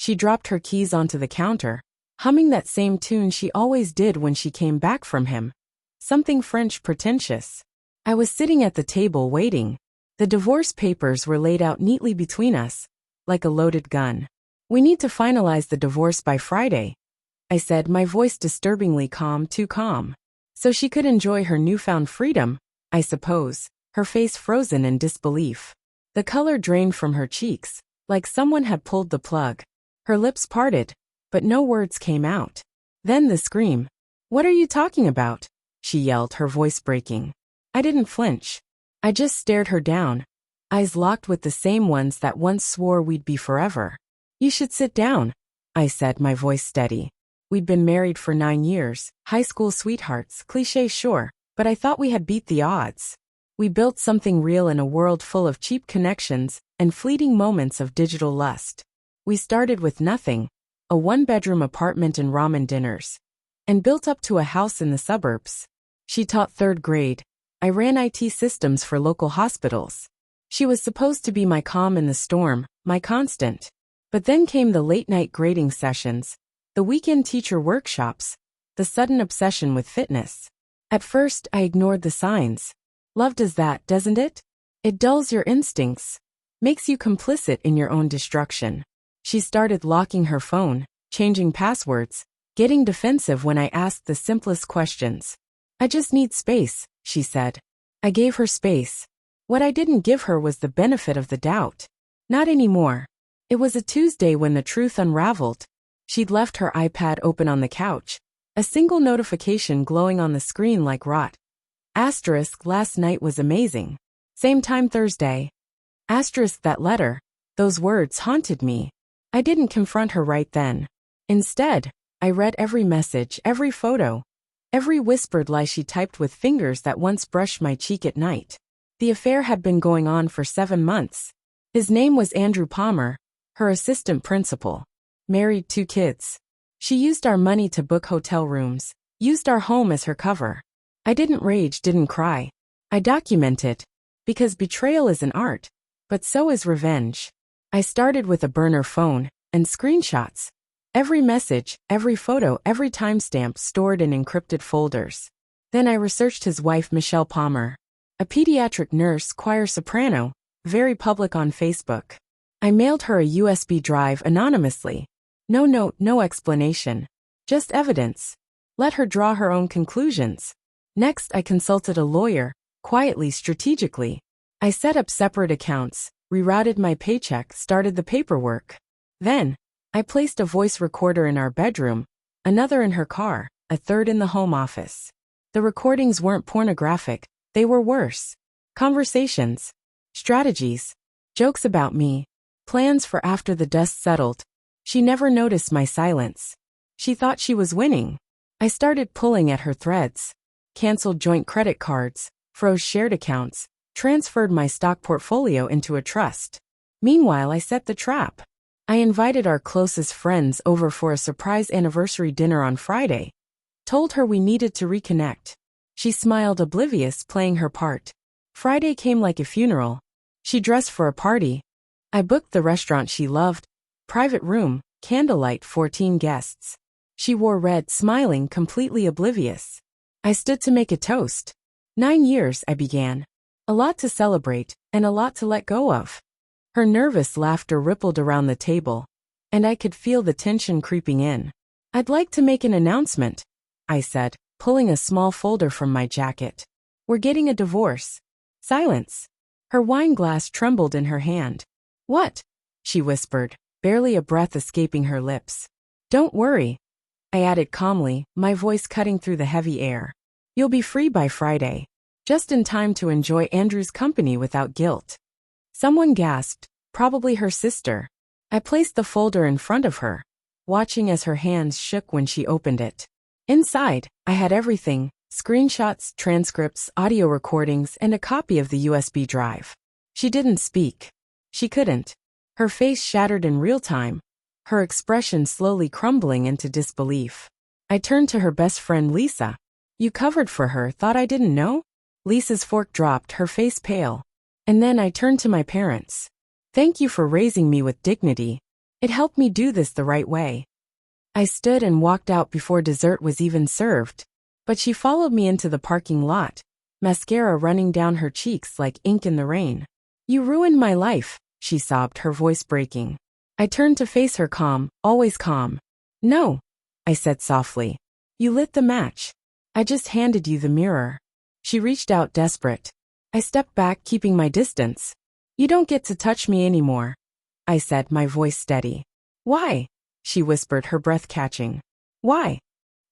She dropped her keys onto the counter, humming that same tune she always did when she came back from him. Something French pretentious. I was sitting at the table waiting. The divorce papers were laid out neatly between us, like a loaded gun. "We need to finalize the divorce by Friday," I said, my voice disturbingly calm, too calm. So she could enjoy her newfound freedom, I suppose, her face frozen in disbelief. The color drained from her cheeks, like someone had pulled the plug. Her lips parted, but no words came out. Then the scream. "What are you talking about?" she yelled, her voice breaking. I didn't flinch. I just stared her down, eyes locked with the same ones that once swore we'd be forever. "You should sit down," I said, my voice steady. We'd been married for 9 years, high school sweethearts, cliché sure, but I thought we had beat the odds. We built something real in a world full of cheap connections and fleeting moments of digital lust. We started with nothing, a 1-bedroom apartment and ramen dinners, and built up to a house in the suburbs. She taught 3rd grade. I ran IT systems for local hospitals. She was supposed to be my calm in the storm, my constant. But then came the late-night grading sessions, the weekend teacher workshops, the sudden obsession with fitness. At first, I ignored the signs. Love does that, doesn't it? It dulls your instincts, makes you complicit in your own destruction. She started locking her phone, changing passwords, getting defensive when I asked the simplest questions. "I just need space," she said. I gave her space. What I didn't give her was the benefit of the doubt. Not anymore. It was a Tuesday when the truth unraveled. She'd left her iPad open on the couch, a single notification glowing on the screen like rot. Asterisk, last night was amazing. Same time Thursday. Asterisk, that letter, those words haunted me. I didn't confront her right then. Instead, I read every message, every photo, every whispered lie she typed with fingers that once brushed my cheek at night. The affair had been going on for 7 months. His name was Andrew Palmer, her assistant principal. Married, 2 kids. She used our money to book hotel rooms, used our home as her cover. I didn't rage, didn't cry. I documented. Because betrayal is an art, but so is revenge. I started with a burner phone, and screenshots. Every message, every photo, every timestamp stored in encrypted folders. Then I researched his wife Michelle Palmer, a pediatric nurse, choir soprano, very public on Facebook. I mailed her a USB drive anonymously. No note, no explanation. Just evidence. Let her draw her own conclusions. Next, I consulted a lawyer, quietly, strategically. I set up separate accounts, rerouted my paycheck, started the paperwork. Then, I placed a voice recorder in our bedroom, another in her car, a third in the home office. The recordings weren't pornographic, they were worse. Conversations, strategies, jokes about me, plans for after the dust settled. She never noticed my silence. She thought she was winning. I started pulling at her threads. Canceled joint credit cards, froze shared accounts, transferred my stock portfolio into a trust. Meanwhile, I set the trap. I invited our closest friends over for a surprise anniversary dinner on Friday. Told her we needed to reconnect. She smiled, oblivious, playing her part. Friday came like a funeral. She dressed for a party. I booked the restaurant she loved. Private room, candlelight, 14 guests. She wore red, smiling, completely oblivious. I stood to make a toast. 9 years, I began. A lot to celebrate, and a lot to let go of. Her nervous laughter rippled around the table, and I could feel the tension creeping in. "I'd like to make an announcement," I said, pulling a small folder from my jacket. "We're getting a divorce." Silence. Her wine glass trembled in her hand. "What?" she whispered, barely a breath escaping her lips. "Don't worry," I added calmly, my voice cutting through the heavy air. "You'll be free by Friday. Just in time to enjoy Andrew's company without guilt." Someone gasped, probably her sister. I placed the folder in front of her, watching as her hands shook when she opened it. Inside, I had everything: screenshots, transcripts, audio recordings, and a copy of the USB drive. She didn't speak. She couldn't. Her face shattered in real time, her expression slowly crumbling into disbelief. I turned to her best friend Lisa. "You covered for her, thought I didn't know?" Lisa's fork dropped, her face pale. And then I turned to my parents. "Thank you for raising me with dignity. It helped me do this the right way. I stood and walked out before dessert was even served. But she followed me into the parking lot, mascara running down her cheeks like ink in the rain. You ruined my life, she sobbed, her voice breaking. I turned to face her, calm, always calm. No, I said softly. You lit the match. I just handed you the mirror. She reached out, desperate. I stepped back, keeping my distance. You don't get to touch me anymore, I said, my voice steady. Why? She whispered, her breath catching. Why?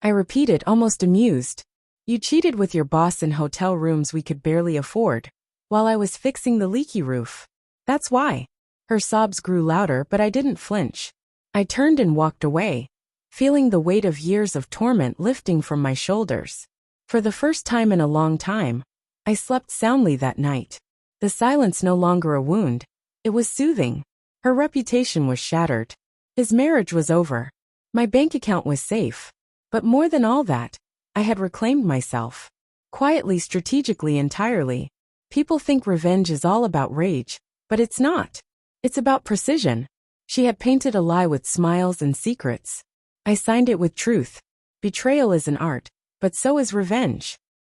I repeated, almost amused. You cheated with your boss in hotel rooms we could barely afford, while I was fixing the leaky roof. That's why. Her sobs grew louder, but I didn't flinch. I turned and walked away, feeling the weight of years of torment lifting from my shoulders. For the first time in a long time, I slept soundly that night. The silence no longer a wound. It was soothing. Her reputation was shattered. His marriage was over. My bank account was safe. But more than all that, I had reclaimed myself. Quietly, strategically, entirely. People think revenge is all about rage, but it's not. It's about precision. She had painted a lie with smiles and secrets. I signed it with truth. Betrayal is an art, but so is revenge.